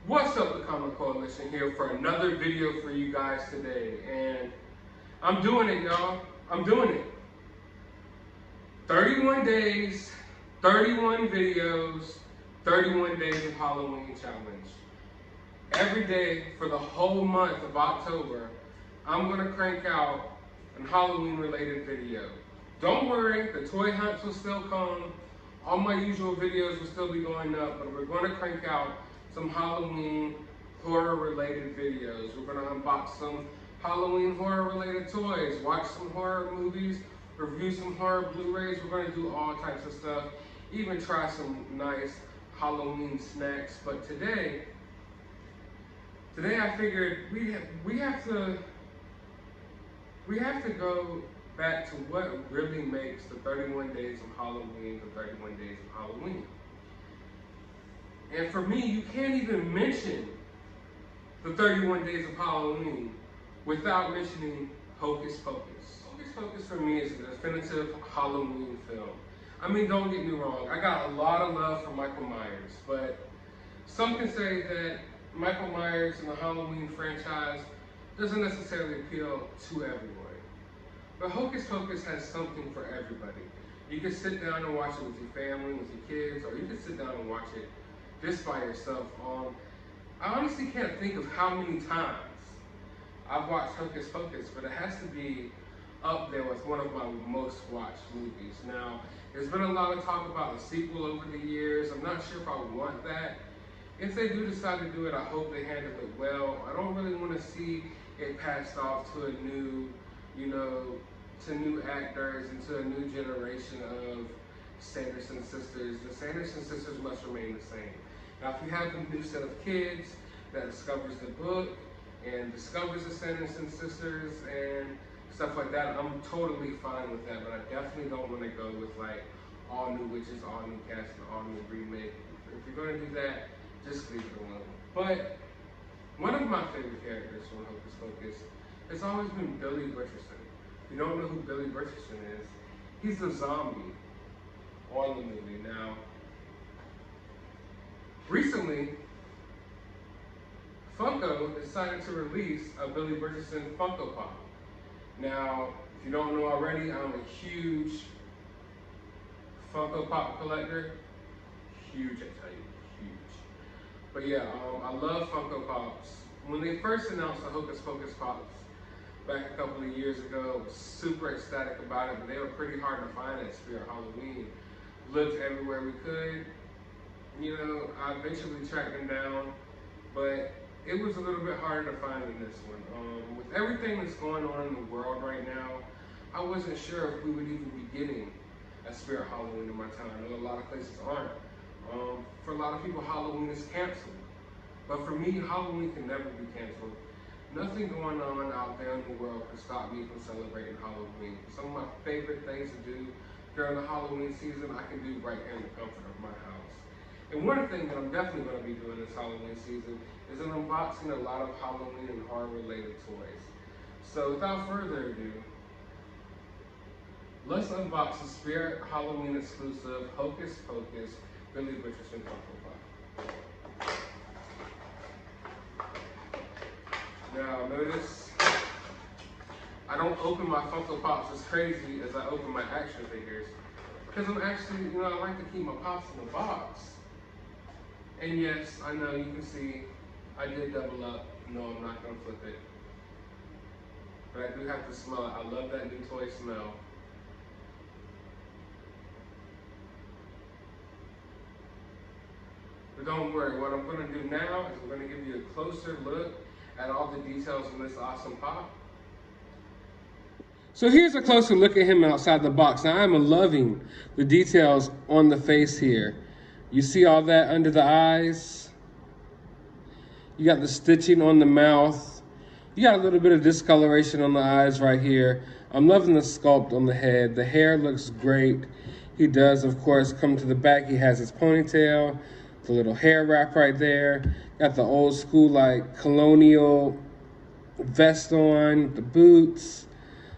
What's up, the Comic Coalition here for another video for you guys today, and I'm doing it, y'all. I'm doing it. 31 days, 31 videos, 31 days of Halloween challenge. Every day for the whole month of October, I'm gonna crank out a Halloween related video. Don't worry, the toy hunts will still come. All my usual videos will still be going up, but we're gonna crank out some Halloween horror related videos. We're gonna unbox some Halloween horror related toys, watch some horror movies, review some horror Blu-rays. We're gonna do all types of stuff, even try some nice Halloween snacks. But today I figured we have to go back to what really makes the 31 days of Halloween the 31 days of Halloween. And for me, you can't even mention the 31 days of Halloween without mentioning Hocus Pocus. Hocus Pocus for me is a definitive Halloween film. I mean, don't get me wrong, I got a lot of love for Michael Myers, but some can say that Michael Myers and the Halloween franchise doesn't necessarily appeal to everyone. But Hocus Pocus has something for everybody. You can sit down and watch it with your family, with your kids, or you can sit down and watch it just by yourself. I honestly can't think of how many times I've watched Hocus Pocus, but it has to be up there with one of my most watched movies. Now, there's been a lot of talk about a sequel over the years. I'm not sure if I want that. If they do decide to do it, I hope they handle it well. I don't really want to see it passed off to a new, to new actors and to a new generation of Sanderson sisters. The Sanderson sisters must remain the same. Now, if you have a new set of kids that discovers the book and discovers the Sanderson sisters and stuff like that, I'm totally fine with that, but I definitely don't want to go with like all new witches, all new cast, and all new remake. If you're going to do that, just leave it alone. But one of my favorite characters from Hocus Pocus has always been Billy Butcherson. If you don't know who Billy Butcherson is, he's the zombie on the movie. Now, recently, Funko decided to release a Billy Butcherson Funko Pop. Now, if you don't know already, I'm a huge Funko Pop collector. Huge, I tell you, huge. But yeah, I love Funko Pops. When they first announced the Hocus Pocus Pops back a couple of years ago, I was super ecstatic about it, but they were pretty hard to find at Spirit Halloween. Looked everywhere we could. I eventually tracked them down, but it was a little bit harder to find than this one. With everything that's going on in the world right now, I wasn't sure if we would even be getting a Spirit Halloween in my town. I know a lot of places aren't. For a lot of people, Halloween is canceled. But for me, Halloween can never be canceled. Nothing going on out there in the world can stop me from celebrating Halloween. Some of my favorite things to do during the Halloween season, I can do right here in the comfort of my house. And one thing that I'm definitely going to be doing this Halloween season is an unboxing a lot of Halloween and horror related toys. So without further ado, let's unbox the Spirit Halloween exclusive Hocus Pocus Billy Butcherson Funko Pop. Now notice, I don't open my Funko Pops as crazy as I open my action figures, because I'm actually, I like to keep my Pops in the box. And yes, I know you can see I did double up. No, I'm not gonna flip it. But I do have to smell it. I love that new toy smell. But don't worry, what I'm gonna do now is we're gonna give you a closer look at all the details in this awesome pop. So here's a closer look at him outside the box. Now I'm loving the details on the face here. You see all that under the eyes? You got the stitching on the mouth. You got a little bit of discoloration on the eyes right here. I'm loving the sculpt on the head. The hair looks great. He does, of course, come to the back. He has his ponytail, the little hair wrap right there. Got the old school, like, colonial vest on, the boots.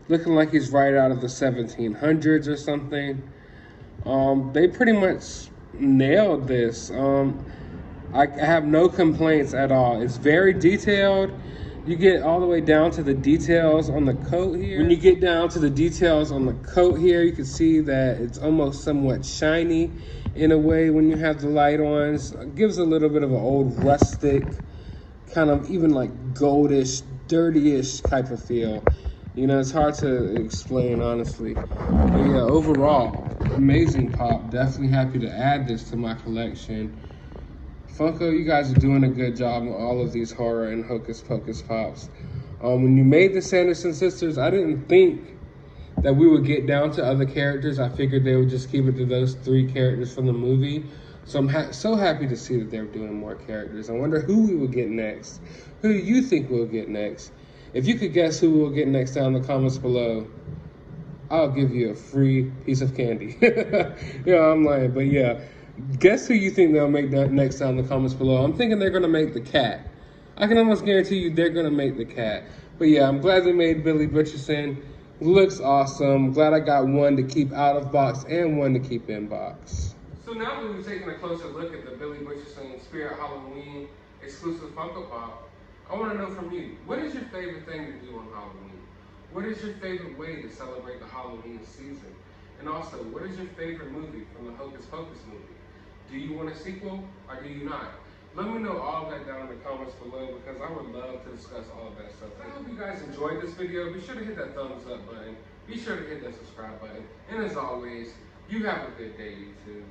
Looking like he's right out of the 1700s or something. They pretty much nailed this. I have no complaints at all. It's very detailed. You get all the way down to the details on the coat here. When you get down to the details on the coat here, you can see that it's almost somewhat shiny in a way when you have the light on. It gives a little bit of an old rustic, kind of even like goldish, dirty-ish type of feel. You know, it's hard to explain, honestly. But yeah, overall, amazing pop. Definitely happy to add this to my collection. Funko, you guys are doing a good job on all of these horror and Hocus Pocus pops. When you made the Sanderson sisters, I didn't think that we would get down to other characters. I figured they would just keep it to those 3 characters from the movie. So I'm so happy to see that they're doing more characters. I wonder who we will get next. Who do you think we'll get next? If you could guess who we'll get next down in the comments below, I'll give you a free piece of candy. Yeah, I'm lying, but yeah. Guess who you think they'll make that next down in the comments below. I'm thinking they're gonna make the cat. I can almost guarantee you they're gonna make the cat. But yeah, I'm glad they made Billy Butcherson. Looks awesome. Glad I got one to keep out of box and one to keep in box. So now that we've taken a closer look at the Billy Butcherson Spirit Halloween exclusive Funko Pop, I want to know from you, what is your favorite thing to do on Halloween? What is your favorite way to celebrate the Halloween season? And also, what is your favorite movie from the Hocus Pocus movie? Do you want a sequel or do you not? Let me know all that down in the comments below because I would love to discuss all of that stuff. I hope you guys enjoyed this video. Be sure to hit that thumbs up button. Be sure to hit that subscribe button. And as always, you have a good day, YouTube.